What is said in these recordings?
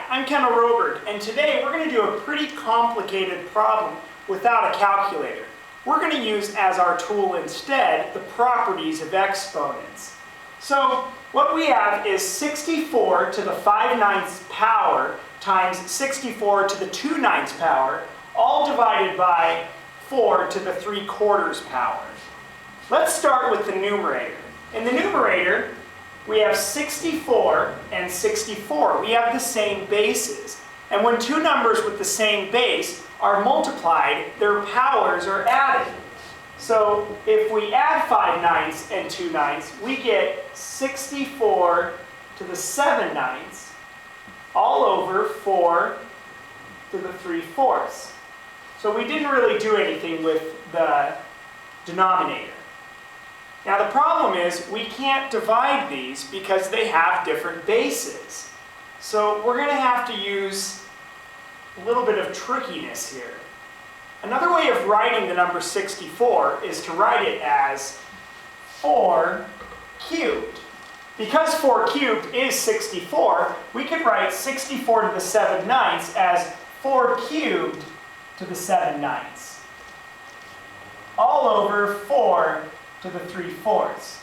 I'm MathRoberg, and today we're going to do a pretty complicated problem without a calculator. We're going to use as our tool instead the properties of exponents. So what we have is 64 to the 5/9 power times 64 to the 2/9 power, all divided by 4 to the 3/4 power. Let's start with the numerator. In the numerator, we have 64 and 64. We have the same bases. And when two numbers with the same base are multiplied, their powers are added. So if we add 5/9 and 2/9, we get 64 to the 7/9 all over 4 to the 3/4. So we didn't really do anything with the denominator. Now the problem is we can't divide these because they have different bases. So we're going to have to use a little bit of trickiness here. Another way of writing the number 64 is to write it as 4 cubed. Because 4 cubed is 64, we could write 64 to the 7/9 as 4 cubed to the 7/9. All over 4 to the 3/4.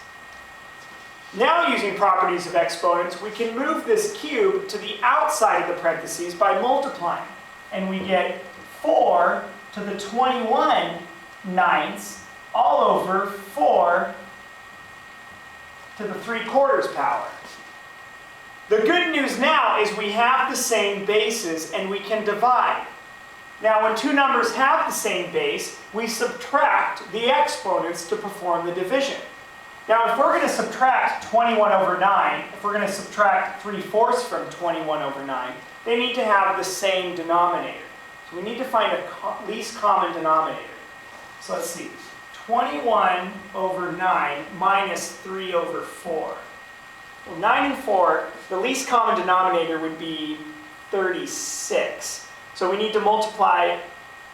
Now, using properties of exponents, we can move this cube to the outside of the parentheses by multiplying. And we get 4 to the 21/9 all over 4 to the 3/4 power. The good news now is we have the same bases and we can divide. Now, when two numbers have the same base, we subtract the exponents to perform the division. Now, if we're going to subtract 21 over 9, if we're going to subtract 3/4 from 21 over 9, they need to have the same denominator. So we need to find a least common denominator. So let's see. 21 over 9 minus 3 over 4. Well, 9 and 4, the least common denominator would be 36. So we need to multiply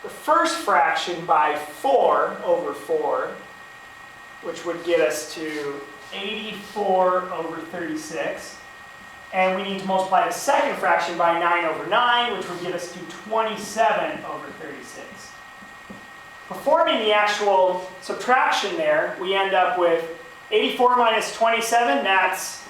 the first fraction by 4 over 4, which would get us to 84 over 36. And we need to multiply the second fraction by 9 over 9, which would get us to 27 over 36. Performing the actual subtraction there, we end up with 84 minus 27, that's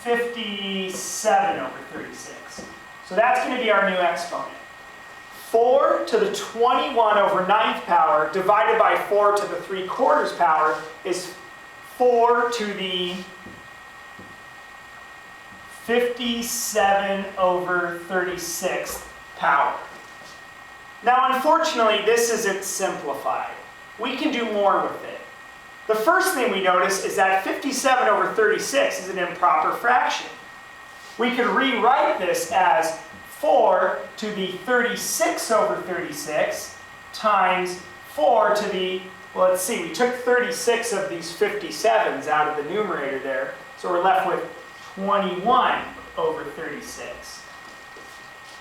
57 over 36. So that's going to be our new exponent. 4 to the 21 over 9th power divided by 4 to the 3/4 power is 4 to the 57 over 36th power. Now, unfortunately, this isn't simplified. We can do more with it. The first thing we notice is that 57 over 36 is an improper fraction. We could rewrite this as 4 to the 36 over 36 times 4 to the, well, let's see, we took 36 of these 57s out of the numerator there, so we're left with 21 over 36.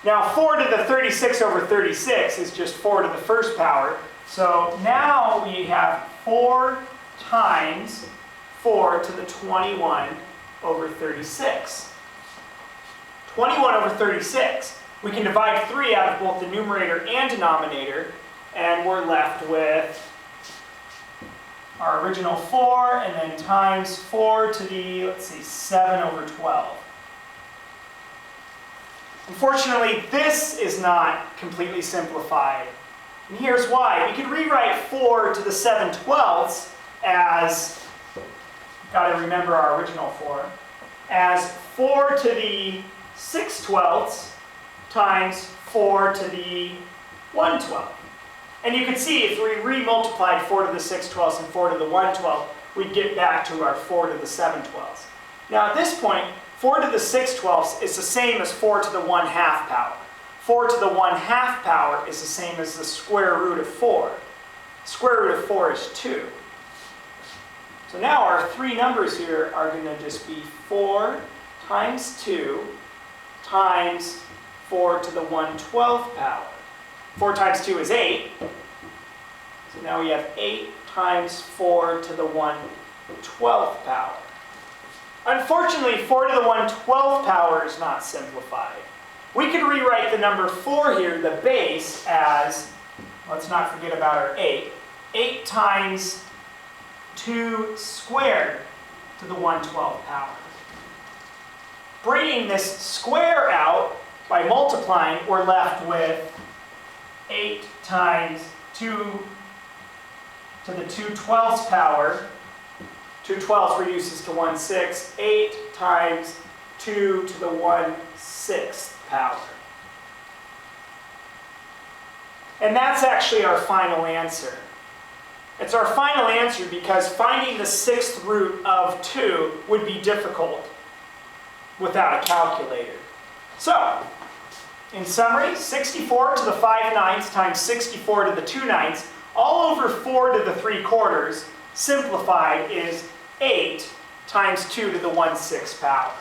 Now, 4 to the 36 over 36 is just 4 to the first power, so now we have 4 times 4 to the 21 over 36. 21 over 36. We can divide 3 out of both the numerator and denominator, and we're left with our original 4, and then times 4 to the, let's see, 7 over 12. Unfortunately, this is not completely simplified. And here's why. We could rewrite 4 to the 7/12 as, got to remember our original 4, as 4 to the 6/12 times 4 to the 1/12. And you can see if we re-multiplied 4 to the 6/12 and 4 to the 1/12, we'd get back to our 4 to the 7/12. Now at this point, 4 to the 6/12 is the same as 4 to the 1/2 power. 4 to the 1/2 power is the same as the square root of 4. Square root of 4 is 2. So now our three numbers here are going to just be 4 times 2 times 4 to the 1/12 power. 4 times 2 is 8. So now we have 8 times 4 to the 1/12 power. Unfortunately, 4 to the 1/12 power is not simplified. We could rewrite the number 4 here, the base, as, let's not forget about our 8. 8 times 2 squared to the 1/12 power. Bringing this square out by multiplying, we're left with 8 times 2 to the 2/12 power. 2/12 reduces to 1/6. 8 times 2 to the 1/6 power. And that's actually our final answer. It's our final answer because finding the 6th root of 2 would be difficult without a calculator. So, in summary, 64 to the 5/9 times 64 to the 2/9, all over 4 to the 3/4, simplified is 8 times 2 to the 1/6 power.